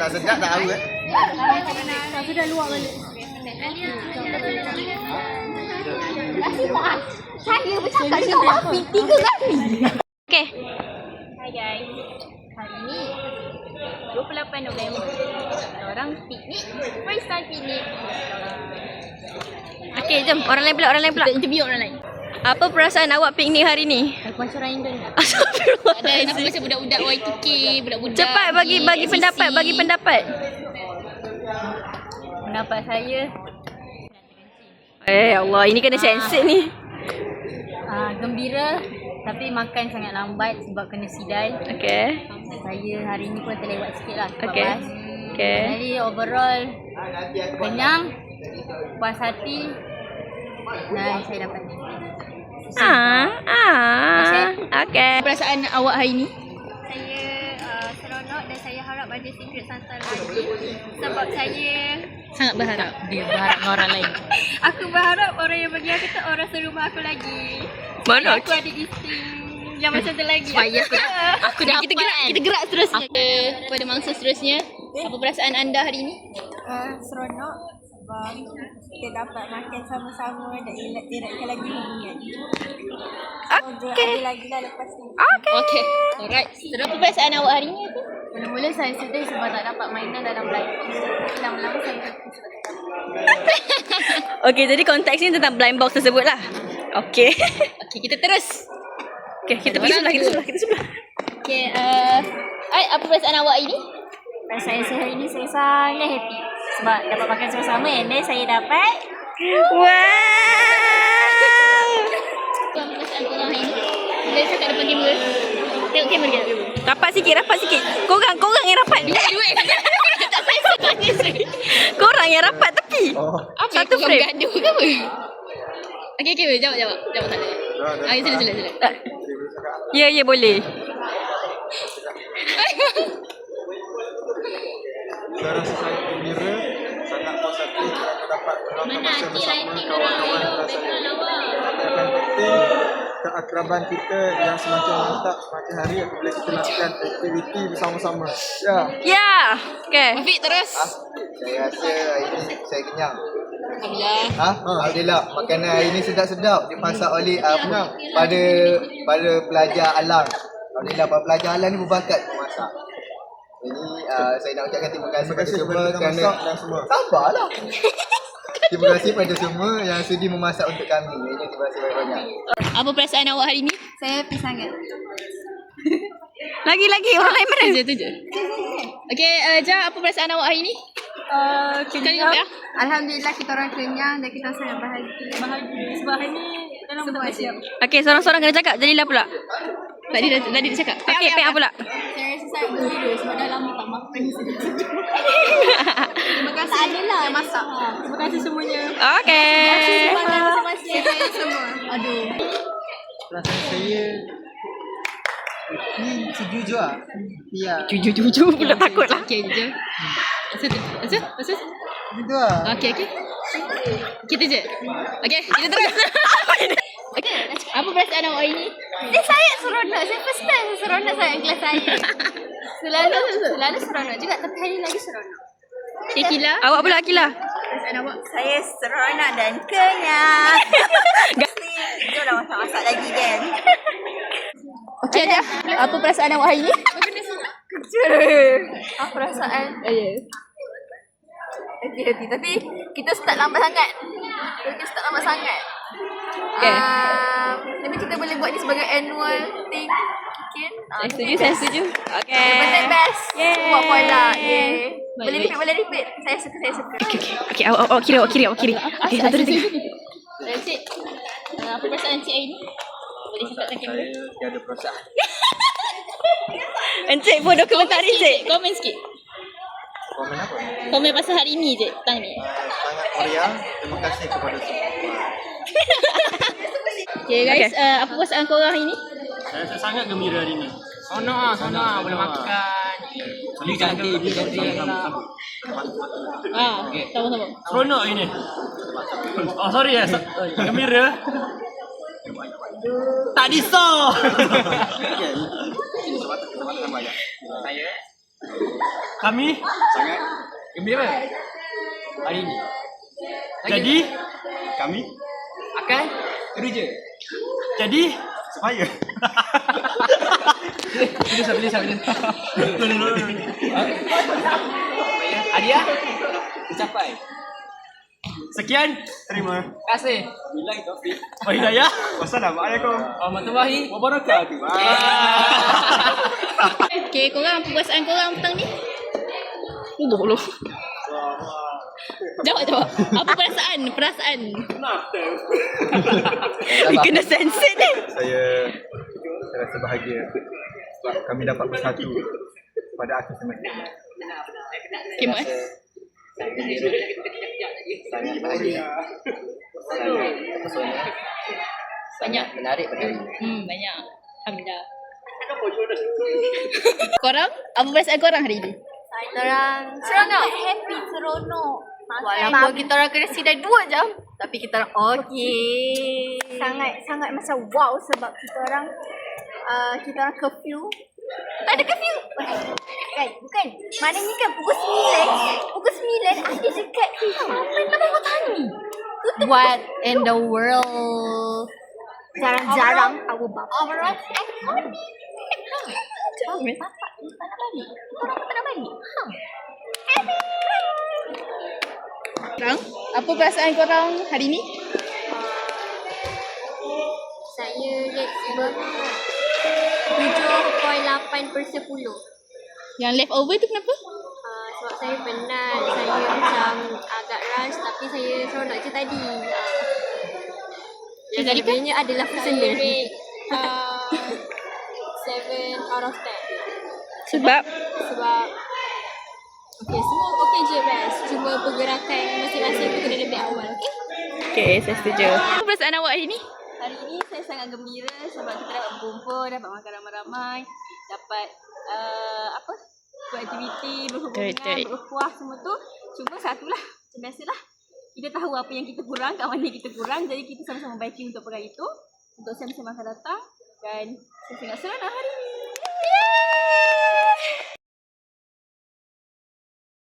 tak sedap tak tahu Sudah luar balik. Saya bercakap dengan Wafi 3 kali. Okay. Hai guys, hari ni 28 November. Orang piknik, first time piknik. Okay, jom. Orang lain pula. Kita interview orang lain. Apa perasaan awak piknik hari ni? Aku macam orang Indon. Astagfirullah. Ada nampak macam budak-budak Y2K, budak-budak. Cepat bagi pendapat, bagi pendapat. Pendapat saya, Allah, ini kena sensor ni. gembira tapi makan sangat lambat sebab kena sidai. Okay. Saya hari ni pun terlewat sikit lah. Okay. Okay. Jadi overall kenyang, puas hati dan saya dapat ni. Okay. Perasaan awak hari ni? Saya seronok dan saya harap ada secret Santa lagi. Sebab saya Sangat berharap. Dia berharap dengan orang lain. aku berharap orang yang bagi aku tu orang serumah aku lagi. Mana? Aku ada isteri yang macam tu lagi. Supaya aku dah kita gerak seterusnya. Pada mangsa seterusnya, apa perasaan anda hari ini? Seronok sebab kita dapat makan sama-sama dan eratkan lagi hubungan. Semoga ada lagi lah lepas ni. Okay. Alright. Terus apa perasaan awak hari ni? Mula-mula saya sedih sebab tak dapat mainan dalam blind box. Lama-lama saya happy sebab tak dapat. Okay, jadi konteks ni tentang blind box tersebut lah. Okay. Okay, kita terus. Okay, kita pergi sebelah. Okay, apa perasaan awak hari ni? Saya hari ni saya sangat happy sebab dapat makan sama-sama and then saya dapat Wow. Apa perasaan korang hari ni? Bila cakap depan kamera. Tengok kamera ke? Rapat sikit. Korang yang rapat. Duit. Tak saya tanya saya. Korang yang rapat tepi. Apa Satu korang frame. gaduh ke apa? Okay, jawab tak ada. Sila. Ya, boleh. Saya rasa saya gembira, sangat puas hati kerana dapat meluangkan masa bersama kawan-kawan dan saya. Yang penting, keakraban kita yang semakin mantap semakin hari apabila kita lakukan aktiviti bersama-sama. Ya. Okay. Afiq terus. Saya rasa hari ini saya kenyang. Alhamdulillah. Alhamdulillah, makanan hari ini sedap-sedap dimasak oleh pada pelajar alam. Alhamdulillah, para pelajar alam ni berbakat memasak. Jadi saya nak ucapkan terima kasih kepada semua kerana sabarlah. Terima kasih pada semua yang sudi memasak untuk kami. Terima kasih banyak-banyak. Apa perasaan awak hari ni? saya happy sangat. Lagi orang lain mana? Tu je. Okay, Ja, apa perasaan awak hari ni? Kenyang. Alhamdulillah kita orang kenyang dan kita sangat bahagia sebab hari ni dalam semua siap. Okay, seorang-seorang kena cakap. Jadilah pula. Tadi dia cakap. Okay, Pek pula. Saya rasa saya gembira sebab dah lama tak makan. Terima kasih Adila yang masak. Terima kasih semuanya. Okay. Makan masing-masing saya semua. Aduh. Perasaan saya ni sejujur lah. Ya. Jujur pula takut lah. Okay je. Maksud? Sejujur lah. Okay. Kita je. Okay, kita terus. Okay, apa perasaan awak hari ni? Saya seronok. Saya first time seronok sangat kelas saya. Selalu seronok juga tapi hari ni lagi seronok. Okay, Kila. Awak pula, Akila. Perasaan awak? Saya seronok dan kenyang. Jom dah masak-masak lagi kan. Okay, ada. Apa perasaan awak hari ni? Apa perasaan? Hati-hati tapi kita start lambat sangat. Okay. Tapi kita boleh buat ni sebagai annual thing. Saya setuju. Okay. Betul best. Yay. Buat pola. Baik. Boleh repeat. Saya suka. Okay, awak kiri. Okay, satu, dua, tiga. Cik, apa perasaan Cik hari ni? Boleh cakapkan kamera? Saya ada perasaan. Encik pun dokumentari, Cik. Komen sikit. Komen apa? Komen pasal hari ni je. Tanya ni. Sangat meriah. Terima kasih kepada semua. Okay guys, apa perasaan korang hari ni? Saya rasa sangat gembira hari ni. Sonok lah. Boleh makan. Dia cantik. Sama-sama. Seronok hari ni. Oh, sorry ya. Gembira. Tak disor. Saya Kami sangat gembira hari ini. Jadi kami akan beruja. Jadi supaya bila hadiah tercapai. Sekian, terima kasih. Bilang Taufik. Hidayah. Wassalamualaikum warahmatullahi wabarakatuh. Okay, korang perasaan korang petang ni? Bodoh. Jawab. Apa perasaan? Kena sensor ni. Saya rasa bahagia sebab kami dapat bersatu pada akhir semester. Okay, Mak. Sangat bahagia. Sangat terpesona. Sangat menarik pada hari ini. Banyak. Alhamdulillah. Korang? Apa perasaan korang hari ni? Korang seronok. Happy, seronok. Walaupun kita orang kena sidai 2 jam, tapi kita orang okey. Sangat macam wow sebab kita orang curfew. Ada curfew? Bukan. Maknanya kan pukul 9 ada dekat Apa tani? What in the world? jarang-jarang our bapa. Overall economy. Bapak ni tak nak balik. Korang pun tak nak balik. Korang, apa perasaan korang hari ni? Saya rate sebanyak 7.8/10. Yang leftover tu kenapa? Sebab saya penat, saya macam agak rush tapi saya seronok je tadi. Yang tadi kan? lebihnya adalah personal. 7 out of 10. Sebab Sebab semua okey je best. Cuma pergerakan masing-masing tu kena lebih awal, okey? okay, saya setuju. Apa perasaan awak hari ni? Hari ini saya sangat gembira sebab kita dapat berkumpul, dapat makan ramai-ramai, dapat buat aktiviti, berhubungan, Betul. berkuah semua tu. Cuma satulah, macam biasalah. Kita tahu apa yang kita kurang, kat mana kita kurang. Jadi kita sama-sama baiki untuk perkara itu. Untuk sem-sem akan datang. Dan saya sangat seronok hari ini.